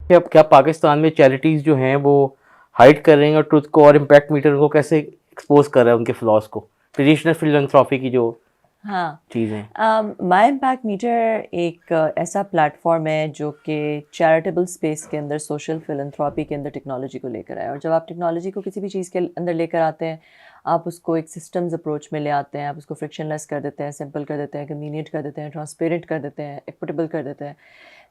क्या पाकिस्तान में चैरिटीज़ जो हैं वो हाइड कर रही हैं और ट्रुथ को, और इम्पैक्ट मीटर को कैसे एक्सपोज कर रहा है उनके फ्लॉज को, ट्रेडिशनल फिलैंथ्रोपी की जो हाँ, चीज़ें? माई इम्पैक्ट मीटर एक ऐसा प्लेटफॉर्म है जो कि चैरिटेबल स्पेस के अंदर सोशल फिलैंथ्रोपी के अंदर टेक्नोलॉजी को लेकर आए। और जब आप टेक्नोलॉजी को किसी भी चीज़ के अंदर लेकर आते हैं, आप उसको एक सिस्टम्स अप्रोच में ले आते हैं, आप उसको फ्रिक्शनलेस कर देते हैं, सिंपल कर देते हैं, कन्वीनियंट कर देते हैं, ट्रांसपेरेंट कर देते हैं, इक्विटेबल कर देते हैं।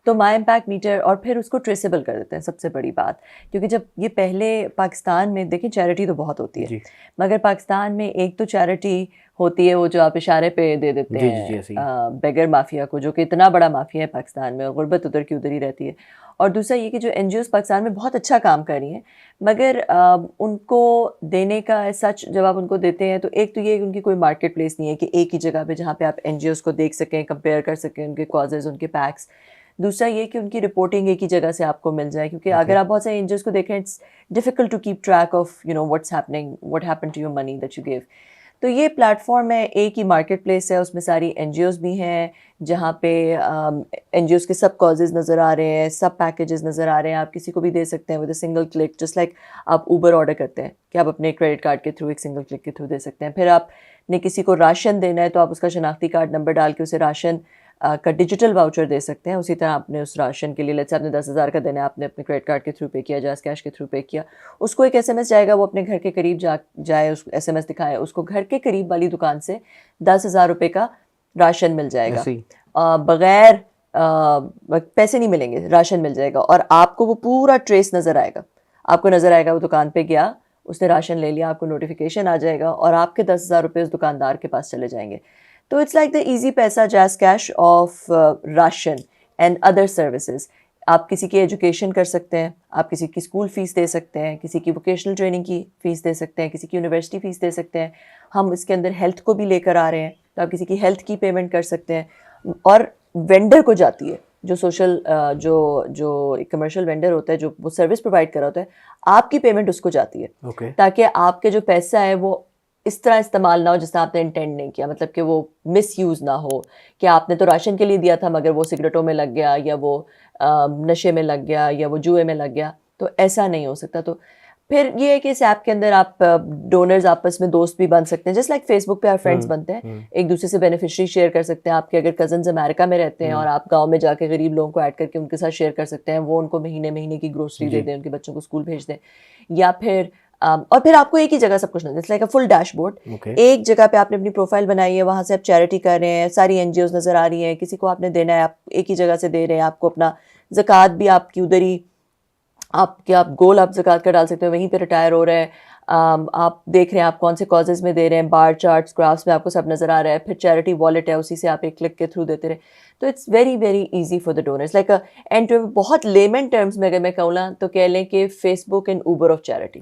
तो माई इम्पैक्ट मीटर, और फिर उसको ट्रेसेबल कर देते हैं, सबसे बड़ी बात। क्योंकि जब ये पहले पाकिस्तान में देखें, चैरिटी तो बहुत होती है, जी मगर पाकिस्तान में एक तो चैरिटी होती है वो जो आप इशारे पे दे देते जी जी जी, ऐसे ही। हैं बेगर माफिया को, जो कि इतना बड़ा माफिया है पाकिस्तान में, और गुर्बत उधर की उधर ही रहती है। और दूसरा ये कि जो एनजीओज़ पाकिस्तान में बहुत अच्छा काम कर रही हैं, मगर उनको देने का सच जब आप उनको देते हैं तो एक तो ये कि उनकी कोई मार्केट प्लेस नहीं है कि एक ही जगह पे जहाँ पे आप एनजीओज़ को देख सकें, कंपेयर कर सकें उनके कॉजेज़, उनके पैक्स। दूसरा ये कि उनकी रिपोर्टिंग एक ही जगह से आपको मिल जाए, क्योंकि अगर आप बहुत सारे एनजीओज़ को देखें, it's difficult to keep track of what's happening, what happened to your money that you give. तो ये प्लेटफॉर्म है, एक ही मार्केट प्लेस है, उसमें सारी एनजीओज़ भी हैं, जहाँ पे एनजीओज़ के सब कॉजेज़ नज़र आ रहे हैं, सब पैकेजेस नज़र आ रहे हैं, आप किसी को भी दे सकते हैं with a single click. Just like आप ऊबर ऑर्डर करते हैं कि आप अपने क्रेडिट कार्ड के थ्रू एक सिंगल क्लिक के थ्रू दे सकते हैं। फिर आपने किसी को राशन देना है तो आप उसका शनाख्ती कार्ड नंबर डाल के उसे राशन का डिजिटल वाउचर दे सकते हैं। उसी तरह आपने उस राशन के लिए, लेट्स से आपने 10,000 का देना है, आपने अपने क्रेडिट कार्ड के थ्रू पे किया, जास कैश के थ्रू पे किया, उसको एक एसएमएस जाएगा, वो अपने घर के करीब जाए, उस एसएमएस दिखाए, उसको घर के करीब वाली दुकान से 10,000 रुपये का राशन मिल जाएगा। ऐसे ही। बगैर पैसे नहीं मिलेंगे, राशन मिल जाएगा, और आपको वो पूरा ट्रेस नज़र आएगा। आपको नज़र आएगा वो दुकान पे गया, उसने राशन ले लिया, आपको नोटिफिकेशन आ जाएगा, और आपके 10,000 रुपये उस दुकानदार के पास चले जाएंगे। तो इट्स लाइक द इजी पैसा जैस cash of ration and other services. आप किसी की एजुकेशन कर सकते हैं, आप किसी की स्कूल फ़ीस दे सकते हैं, किसी की वोकेशनल ट्रेनिंग की फ़ीस दे सकते हैं, किसी की यूनिवर्सिटी फ़ीस दे सकते हैं। हम इसके अंदर हेल्थ को भी लेकर आ रहे हैं, तो आप किसी की हेल्थ की पेमेंट कर सकते हैं, और वेंडर को जाती है, जो सोशल जो जो एक कमर्शियल वेंडर होता है, जो वो सर्विस प्रोवाइड कर रहा होता है, आपकी पेमेंट उसको जाती है। ओके। ताकि आपके जो पैसा है वो इस तरह इस्तेमाल ना हो जिससे आपने इंटेंड नहीं किया, मतलब कि वो मिस यूज़ ना हो, कि आपने तो राशन के लिए दिया था मगर वो सिगरेटों में लग गया, या वो नशे में लग गया, या वो जुए में लग गया। तो ऐसा नहीं हो सकता। तो फिर ये है कि इस ऐप के अंदर आप डोनर्स आपस में दोस्त भी बन सकते हैं, जस्ट लाइक फेसबुक पे आप फ्रेंड्स बनते हैं, एक दूसरे से बेनिफिशरी शेयर कर सकते हैं। आपके अगर कजन्स अमेरिका में रहते हैं और आप गांव में जाके गरीब लोगों को ऐड करके उनके साथ शेयर कर सकते हैं, वो उनको महीने महीने की ग्रोसरी दे दें, उनके बच्चों को स्कूल भेज दें। या फिर और फिर आपको एक ही जगह सब कुछ नजर, it's like a full dashboard. एक जगह पे आपने अपनी प्रोफाइल बनाई है, वहाँ से आप चैरिटी कर रहे हैं, सारी एनजीओज नज़र आ रही हैं, किसी को आपने देना है, आप एक ही जगह से दे रहे हैं। आपको अपना ज़कात भी आपकी उधर ही, आप गोल आप ज़कात का डाल सकते हो, वहीं पे रिटायर हो रहे हैं। आप देख रहे हैं आप कौन से कॉजेज़ में दे रहे हैं, बार चार्ट्स ग्राफ्स में आपको सब नज़र आ रहा है। फिर चैरिटी वॉलेट है, उसी से आप एक क्लिक के थ्रू देते रहे। तो it's very very easy for the donors, like and to बहुत लेमन टर्म्स में अगर मैं कहूँ तो कह लें कि Facebook and Uber of charity.